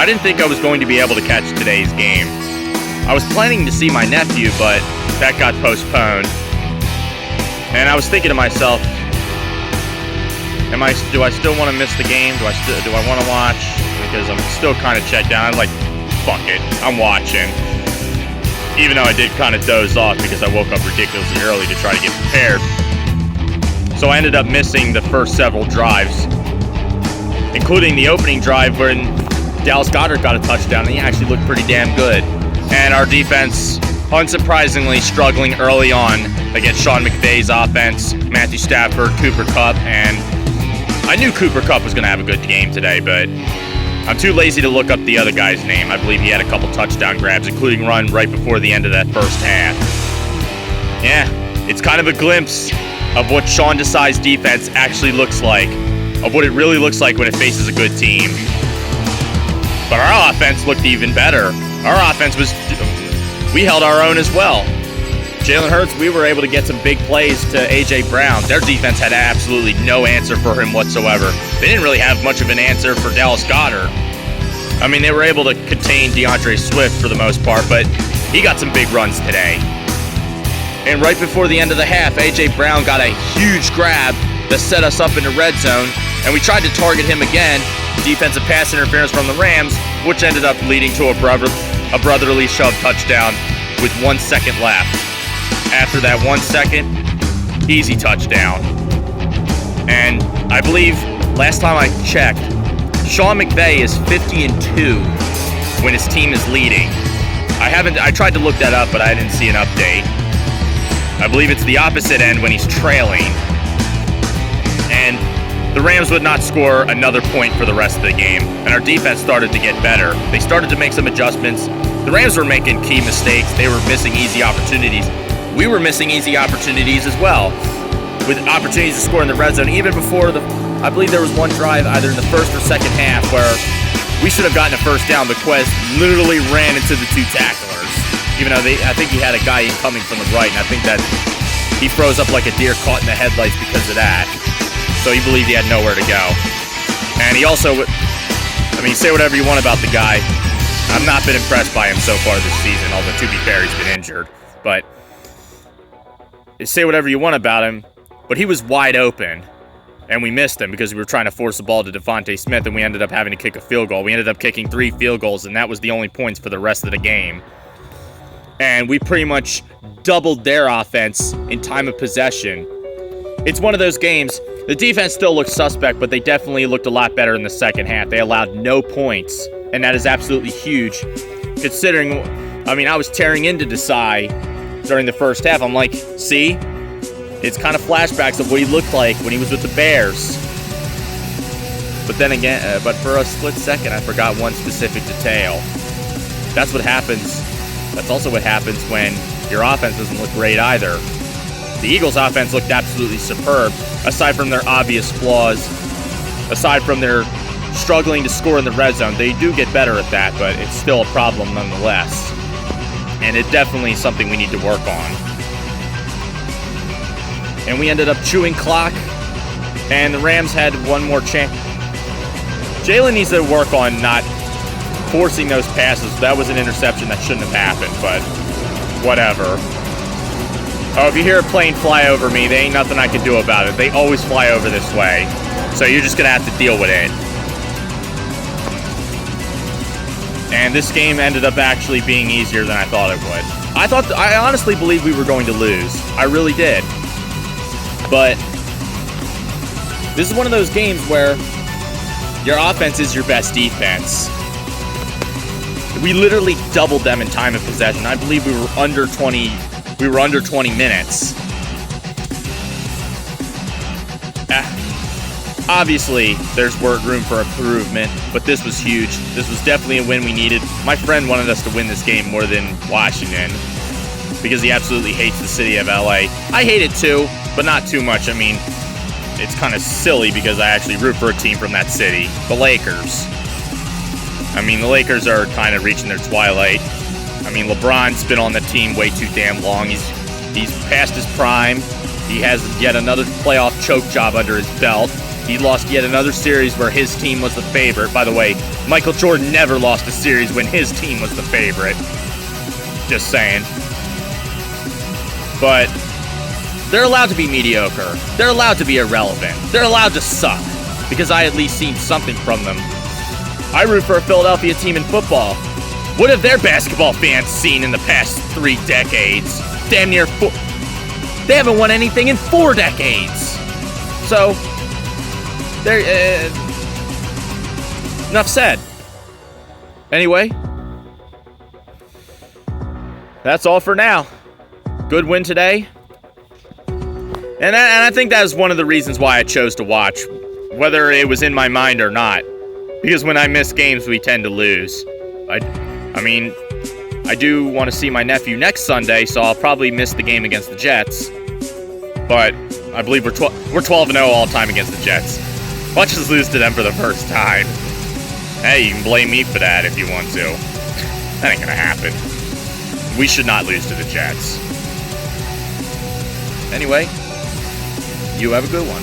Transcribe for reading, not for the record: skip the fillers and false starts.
I didn't think I was going to be able to catch today's game. I was planning to see my nephew, but that got postponed. And I was thinking to myself, do I still want to miss the game? Do I want to watch? Because I'm still kind of checked out. I'm like, fuck it, I'm watching. Even though I did kind of doze off because I woke up ridiculously early to try to get prepared. So I ended up missing the first several drives, including the opening drive when Dallas Goedert got a touchdown, and he actually looked pretty damn good. And our defense, unsurprisingly, struggling early on against Sean McVay's offense, Matthew Stafford, Cooper Kupp, and I knew Cooper Kupp was going to have a good game today, but I'm too lazy to look up the other guy's name. I believe he had a couple touchdown grabs, including run right before the end of that first half. Yeah, it's kind of a glimpse of what Sean Desai's defense actually looks like, of what it really looks like when it faces a good team. But our offense looked even better. Our offense we held our own as well. Jalen Hurts, we were able to get some big plays to A.J. Brown. Their defense had absolutely no answer for him whatsoever. They didn't really have much of an answer for Dallas Goedert. I mean, they were able to contain DeAndre Swift for the most part, but he got some big runs today. And right before the end of the half, A.J. Brown got a huge grab that set us up in the red zone, and we tried to target him again. Defensive pass interference from the Rams, which ended up leading to a brotherly shove touchdown with 1 second left. After that 1 second, easy touchdown. And I believe last time I checked, Sean McVay is 50-2 when his team is leading. I tried to look that up, but I didn't see an update. I believe it's the opposite end when he's trailing. And the Rams would not score another point for the rest of the game, and our defense started to get better. They started to make some adjustments. The Rams were making key mistakes. They were missing easy opportunities. We were missing easy opportunities as well, with opportunities to score in the red zone. Even before I believe there was one drive either in the first or second half where we should have gotten a first down, but Quez literally ran into the two tacklers. Even though I think he had a guy coming from the right, and I think that he froze up like a deer caught in the headlights because of that. So he believed he had nowhere to go. And he also, I mean, say whatever you want about the guy. I've not been impressed by him so far this season, although to be fair, he's been injured. But say whatever you want about him, but he was wide open, and we missed him because we were trying to force the ball to 𝔡'Smith, and we ended up having to kick a field goal. We ended up kicking 3 field goals, and that was the only points for the rest of the game. And we pretty much doubled their offense in time of possession. It's one of those games. The defense still looked suspect, but they definitely looked a lot better in the second half. They allowed no points, and that is absolutely huge. Considering, I mean, I was tearing into Desai during the first half. I'm like, see? It's kind of flashbacks of what he looked like when he was with the Bears. But then again, but for a split second, I forgot one specific detail. That's what happens. That's also what happens when your offense doesn't look great either. The Eagles' offense looked absolutely superb, aside from their obvious flaws, aside from their struggling to score in the red zone. They do get better at that, but it's still a problem nonetheless. And it definitely is something we need to work on. And we ended up chewing clock, and the Rams had one more chance. Jalen needs to work on not forcing those passes. That was an interception that shouldn't have happened, but whatever. Oh, if you hear a plane fly over me, there ain't nothing I can do about it. They always fly over this way, so you're just going to have to deal with it. And this game ended up actually being easier than I thought it would. I honestly believed we were going to lose. I really did. But this is one of those games where your offense is your best defense. We literally doubled them in time of possession. I believe we were under 20 minutes. Obviously, there's room for improvement, but this was huge. This was definitely a win we needed. My friend wanted us to win this game more than Washington because he absolutely hates the city of LA. I hate it too, but not too much. I mean, it's kind of silly because I actually root for a team from that city, the Lakers. I mean, the Lakers are kind of reaching their twilight. I mean, LeBron's been on the team way too damn long. He's past his prime. He has yet another playoff choke job under his belt. He lost yet another series where his team was the favorite. By the way, Michael Jordan never lost a series when his team was the favorite. Just saying. But they're allowed to be mediocre. They're allowed to be irrelevant. They're allowed to suck. Because I at least seen something from them. I root for a Philadelphia team in football. What have their basketball fans seen in the past 3 decades? Damn near 4. They haven't won anything in 4 decades. So, they're, enough said. Anyway, that's all for now. Good win today. And I think that is one of the reasons why I chose to watch, whether it was in my mind or not. Because when I miss games, we tend to lose. I mean, I do want to see my nephew next Sunday, so I'll probably miss the game against the Jets. But I believe we're 12-0 all time against the Jets. Watch us lose to them for the first time. Hey, you can blame me for that if you want to. That ain't gonna happen. We should not lose to the Jets. Anyway, you have a good one.